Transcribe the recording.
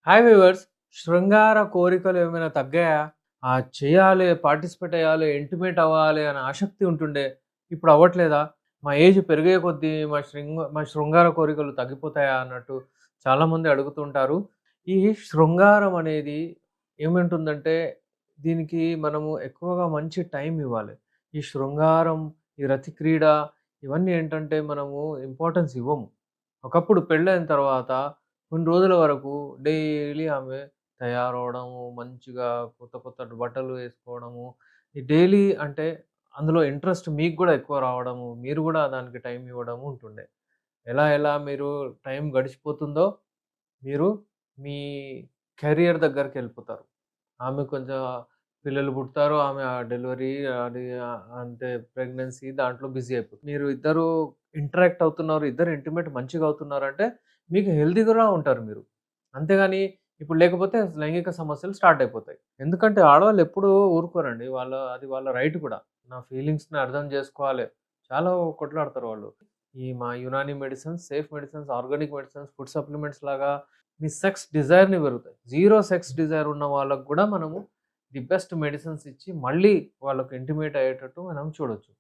Hi viewers. శృంగార కోరికలు ఏమైనా తగ్గాయా? చేయాలి, పార్టిసిపేట్ అయ్యాలి, ఇంటిమేట్ అవ్వాలి అనే ఆసక్తి ఉంటుండే. ఇప్పుడు అవ్వట్లేదా? మా ఏజ్ పెరిగే కొద్దీ మా శృంగార కోరికలు తగ్గిపోతాయా అన్నట్టు చాలామంది అడుగుతుంటారు. ఈ శృంగారం అనేది ఏముంటుందంటే, దీనికి మనము ఎక్కువగా మంచి టైం ఇవ్వాలి. ఈ శృంగారం, ఈ రతి క్రీడ ఇవన్నీ ఏంటంటే మనము ఇంపార్టెన్స్ ఇవ్వము. ఒకప్పుడు పెళ్ళైన తర్వాత కొన్ని రోజుల వరకు డైలీ ఆమె తయారవ్వడము, మంచిగా కొత్త కొత్త బట్టలు వేసుకోవడము. ఈ డైలీ అంటే అందులో ఇంట్రెస్ట్ మీకు గూడా ఎక్కువ రావడము, మీరు గూడా దానికి టైం ఇవ్వడము ఉంటుండే. ఎలా ఎలా మీరు టైం గడిచిపోతుందో, మీరు మీ కెరియర్ దగ్గరికెళ్ళిపోతారు. ఆమె కొంచెం పిల్లలు పుడతారు. ఆమె డెలివరీ అది అంటే ప్రెగ్నెన్సీ దాంట్లో బిజీ అయిపోతుంది. మీరు ఇద్దరు ఇంటరాక్ట్ అవుతున్నారు. ఇద్దరు ఇంటిమేట్ మంచిగా అవుతున్నారంటే మీకు హెల్తీగా ఉంటారు మీరు. అంతేగాని ఇప్పుడు లేకపోతే లైంగిక సమస్యలు స్టార్ట్ అయిపోతాయి. ఎందుకంటే ఆడవాళ్ళు ఎప్పుడూ ఊరుకోరండి. అది వాళ్ళ రైట్ కూడా. నా ఫీలింగ్స్‌ని అర్థం చేసుకోవాలి. చాలా కొట్లాడతారు వాళ్ళు. మా Unani medicines, safe medicines, organic medicines, food supplements లాగా మీ సెక్స్ డిజైర్‌ని పెరుగుతాయి. జీరో సెక్స్ డిజైర్ ఉన్న వాళ్ళకి గూడా మనము ది బెస్ట్ మెడిసిన్స్ ఇచ్చి మళ్ళీ వాళ్ళకి ఇంటిమేట్ అయ్యేటట్టు మనం చూడొచ్చు.